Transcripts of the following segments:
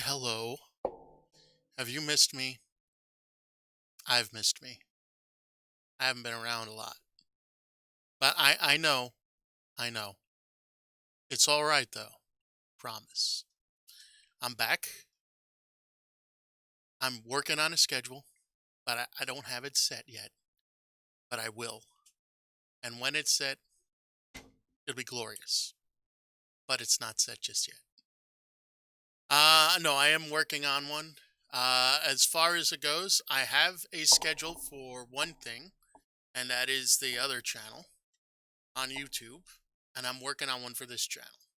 Hello. Have you missed me? I've missed me. I haven't been around a lot. But I know. I know. It's all right though. Promise. I'm back. I'm working on a schedule, but I don't have it set yet. But I will. And when it's set, it'll be glorious. But it's not set just yet. No, I am working on one. As far as it goes, I have a schedule for one thing, and that is the other channel on YouTube. And I'm working on one for this channel.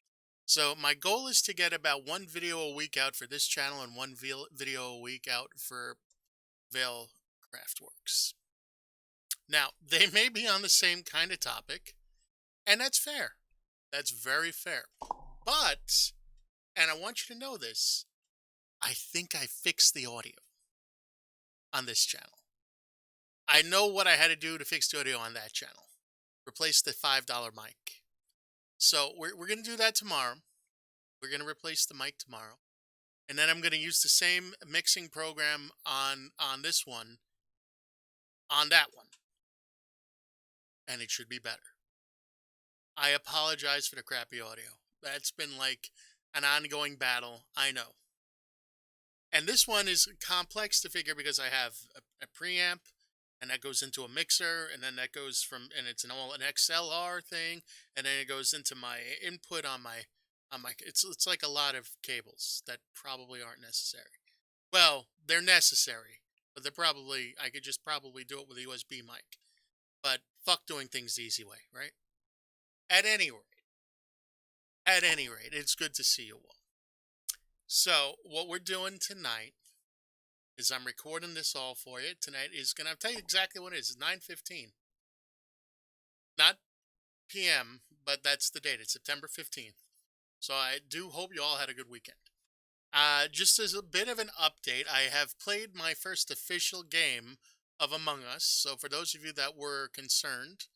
So my goal is to get about one video a week out for this channel and one video a week out for Vale Craftworks. Now, they may be on the same kind of topic, and that's fair. That's very fair. But, and I want you to know this, I think I fixed the audio on this channel. I know what I had to do to fix the audio on that channel. Replace the $5 mic. So we're going to do that tomorrow. We're going to replace the mic tomorrow. And then I'm going to use the same mixing program on this one, on that one. And it should be better. I apologize for the crappy audio. That's been like an ongoing battle, I know. And this one is complex to figure because I have a preamp, and that goes into a mixer, and then that goes from, and it's an XLR thing, and then it goes into my input on my it's like a lot of cables that probably aren't necessary. Well, they're necessary, but I could just probably do it with a USB mic. But fuck doing things the easy way, right? At any rate, it's good to see you all. So what we're doing tonight is I'm recording this all for you. Tonight is gonna, I'll tell you exactly what it is. It's 9:15. Not PM, but that's the date. It's September 15th. So I do hope you all had a good weekend. Just as a bit of an update, I have played my first official game of Among Us. So for those of you that were concerned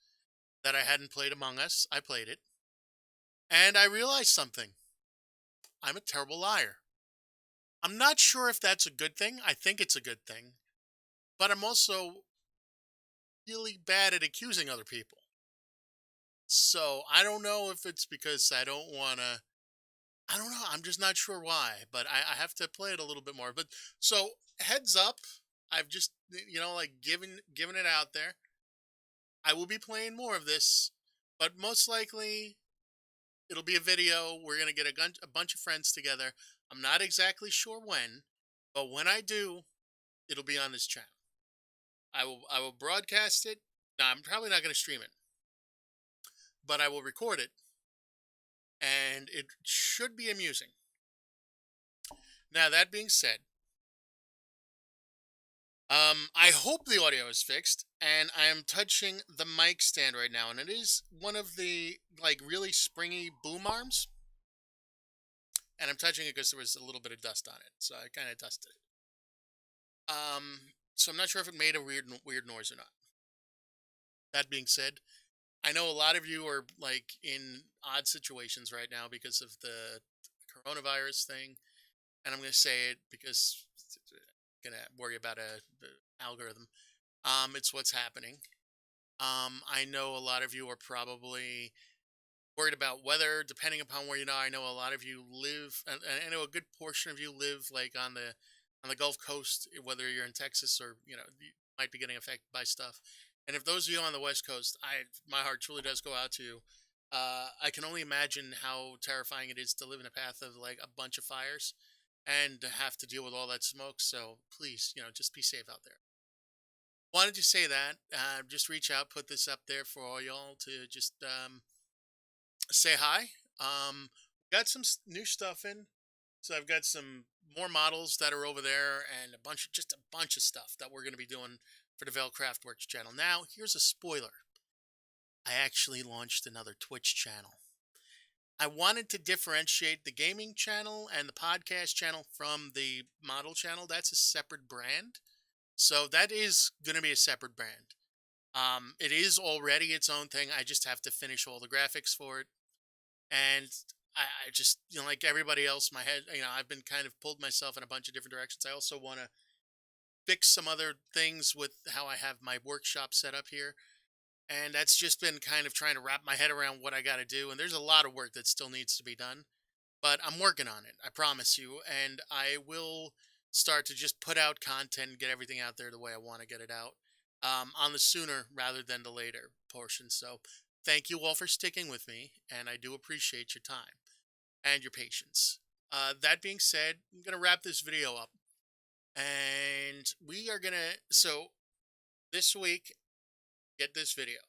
that I hadn't played Among Us, I played it. And I realized something. I'm a terrible liar. I'm not sure if that's a good thing. I think it's a good thing. But I'm also really bad at accusing other people. So I don't know if it's because I don't want to. I don't know. I'm just not sure why. But I have to play it a little bit more. But so heads up. I've just like given it out there. I will be playing more of this, but most likely it'll be a video. We're gonna get a bunch of friends together. I'm not exactly sure when, but when I do, it'll be on this channel. I will broadcast it. Now I'm probably not gonna stream it, but I will record it, and it should be amusing. Now that being said, I hope the audio is fixed, and I am touching the mic stand right now, and it is one of the like really springy boom arms, and I'm touching it because there was a little bit of dust on it, so I kind of dusted it. So I'm not sure if it made a weird noise or not. That being said, I know a lot of you are like in odd situations right now because of the coronavirus thing, and I'm going to say it because I'm going to worry about the algorithm. It's what's happening. I know a lot of you are probably worried about weather, depending upon where you know. I know a lot of you live, and I know a good portion of you live like on the Gulf Coast, whether you're in Texas or you might be getting affected by stuff. And if those of you on the West Coast, my heart truly does go out to you. I can only imagine how terrifying it is to live in a path of like a bunch of fires and to have to deal with all that smoke. So please, just be safe out there. Wanted to say that. Just reach out, put this up there for all y'all to just say hi. Got some new stuff in, so I've got some more models that are over there, and just a bunch of stuff that we're going to be doing for the Vale Craftworks channel. Now, here's a spoiler. I actually launched another Twitch channel. I wanted to differentiate the gaming channel and the podcast channel from the model channel. That's a separate brand. So that is going to be a separate brand. It is already its own thing. I just have to finish all the graphics for it. And I just, like everybody else, my head, I've been kind of pulled myself in a bunch of different directions. I also want to fix some other things with how I have my workshop set up here. And that's just been kind of trying to wrap my head around what I got to do. And there's a lot of work that still needs to be done, but I'm working on it. I promise you. And I will start to just put out content and get everything out there the way I want to get it out, on the sooner rather than the later portion. So thank you all for sticking with me. And I do appreciate your time and your patience. That being said, I'm going to wrap this video up. And we are going to, so this week, get this video.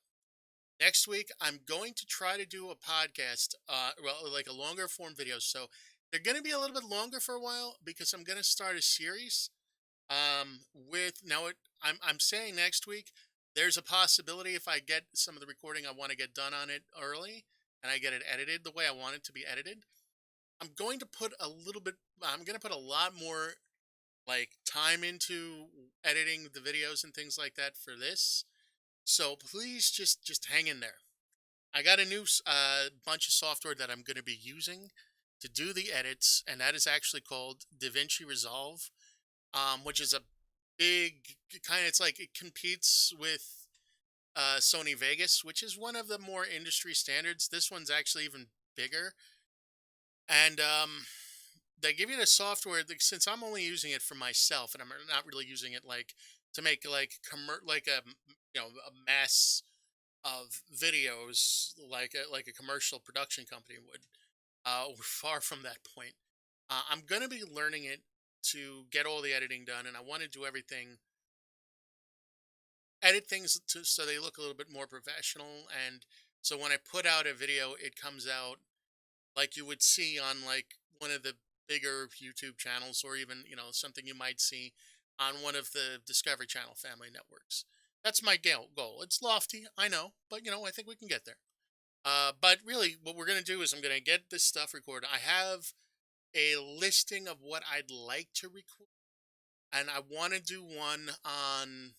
Next week, I'm going to try to do a podcast, well, like a longer form video. So they're going to be a little bit longer for a while because I'm going to start a series. With now, I'm saying next week. There's a possibility if I get some of the recording I want to get done on it early and I get it edited the way I want it to be edited. I'm going to put a little bit. I'm going to put a lot more like time into editing the videos and things like that for this. So please just hang in there. I got a new bunch of software that I'm going to be using to do the edits, and that is actually called DaVinci Resolve, which is a big kind of, it's like it competes with Sony Vegas, which is one of the more industry standards. This one's actually even bigger, and they give you the software since I'm only using it for myself, and I'm not really using it like to make like like a a mass of videos like a commercial production company would. We're far from that point. I'm going to be learning it to get all the editing done, and I want to do everything, edit things so they look a little bit more professional. And so when I put out a video, it comes out like you would see on like one of the bigger YouTube channels, or even something you might see on one of the Discovery Channel family networks. That's my goal. It's lofty, I know, but I think we can get there. But really, what we're going to do is I'm going to get this stuff recorded. I have a listing of what I'd like to record, and I want to do one on.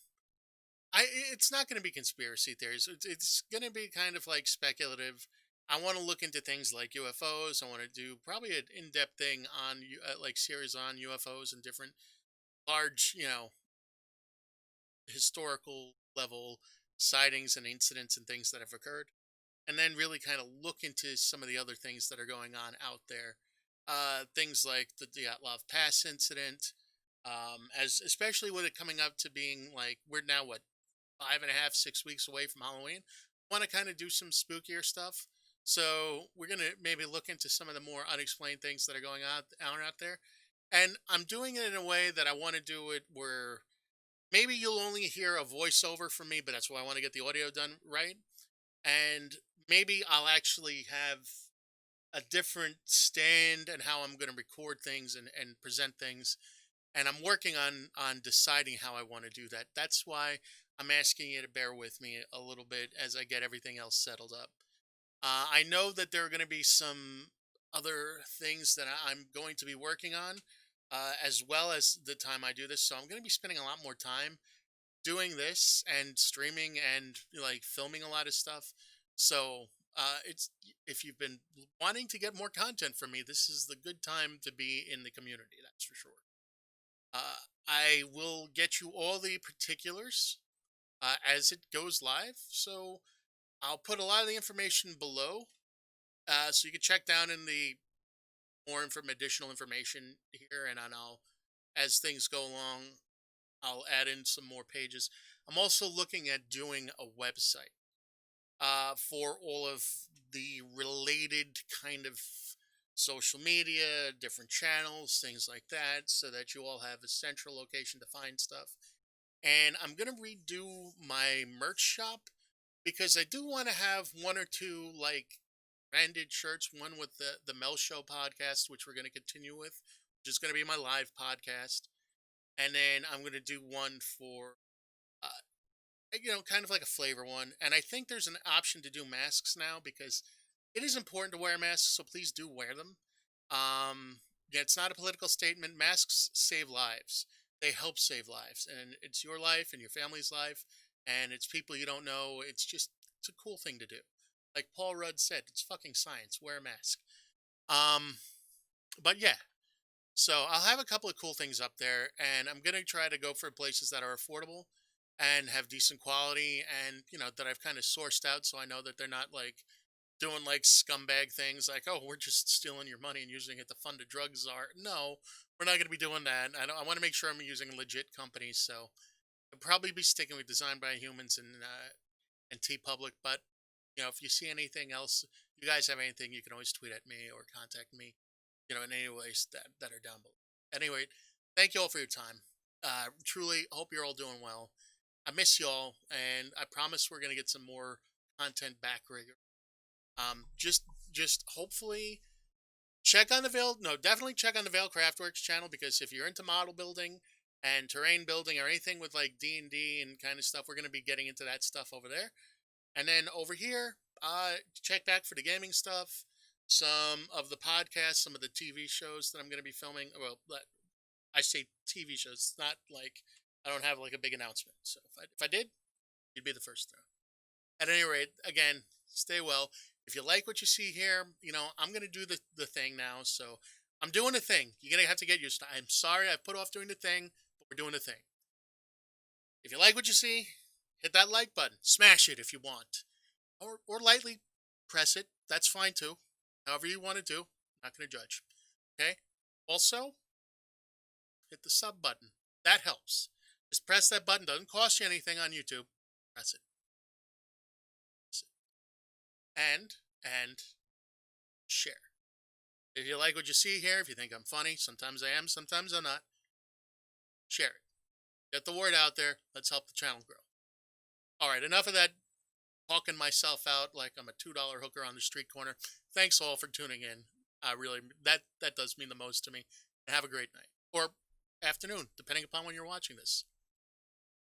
It's not going to be conspiracy theories. It's going to be kind of like speculative. I want to look into things like UFOs. I want to do probably an in-depth thing on like series on UFOs and different large, historical level sightings and incidents and things that have occurred, and then really kind of look into some of the other things that are going on out there. Things like the Dyatlov Pass incident, as especially with it coming up to being like we're now what 5.5, 6 weeks away from Halloween. Want to kind of do some spookier stuff. So we're gonna maybe look into some of the more unexplained things that are going on out there. And I'm doing it in a way that I want to do it where maybe you'll only hear a voiceover from me, but that's why I want to get the audio done right. And maybe I'll actually have a different stand and how I'm going to record things and present things. And I'm working on deciding how I want to do that. That's why I'm asking you to bear with me a little bit as I get everything else settled up. I know that there are going to be some other things that I'm going to be working on, as well as the time I do this. So I'm going to be spending a lot more time doing this and streaming and like filming a lot of stuff. So it's if you've been wanting to get more content from me, this is the good time to be in the community. That's for sure. I will get you all the particulars as it goes live. So I'll put a lot of the information below, so you can check down in the more additional information here, and then as things go along, I'll add in some more pages. I'm also looking at doing a website for all of the related kind of social media, different channels, things like that, so that you all have a central location to find stuff. And I'm going to redo my merch shop because I do want to have one or two like branded shirts, one with the Mel Show podcast, which we're going to continue with, which is going to be my live podcast. And then I'm going to do one for uh, kind of like a flavor one. And I think there's an option to do masks now because it is important to wear masks, so please do wear them. Yeah, it's not a political statement. Masks save lives. They help save lives, and it's your life and your family's life, and it's people you don't know. It's a cool thing to do. Like Paul Rudd said, it's fucking science. Wear a mask. Um, but yeah, so I'll have a couple of cool things up there, and I'm gonna try to go for places that are affordable and have decent quality, and that I've kind of sourced out, so I know that they're not like doing like scumbag things like, oh, we're just stealing your money and using it to fund a drug czar. No, we're not going to be doing that. I want to make sure I'm using legit companies, so I'll probably be sticking with Design by Humans and T Public. But if you see anything else, you guys have anything, you can always tweet at me or contact me. In any ways that are down below. Anyway, thank you all for your time. Truly, hope you're all doing well. I miss y'all, and I promise we're gonna get some more content back regular. Just hopefully check on the Vale. No, definitely check on the Vale Craftworks channel, because if you're into model building and terrain building or anything with like D&D and kind of stuff, we're going to be getting into that stuff over there. And then over here, check back for the gaming stuff, some of the podcasts, some of the TV shows that I'm going to be filming. Well, I say TV shows. It's not like I don't have like a big announcement. So if I did, you'd be the first to know. At any rate, again, stay well. If you like what you see here, I'm going to do the thing now. So I'm doing the thing. You're going to have to get used to it. I'm sorry I put off doing the thing, but we're doing the thing. If you like what you see, hit that like button. Smash it if you want. Or lightly press it. That's fine too. However you want to do. Not going to judge. Okay? Also, hit the sub button. That helps. Just press that button. Doesn't cost you anything on YouTube. Press it. And share. If you like what you see here, if you think I'm funny, sometimes I am, sometimes I'm not, share it. Get the word out there. Let's help the channel grow. All right, enough of that talking myself out like I'm a $2 hooker on the street corner. Thanks all for tuning in. I really that does mean the most to me. And have a great night or afternoon, depending upon when you're watching this.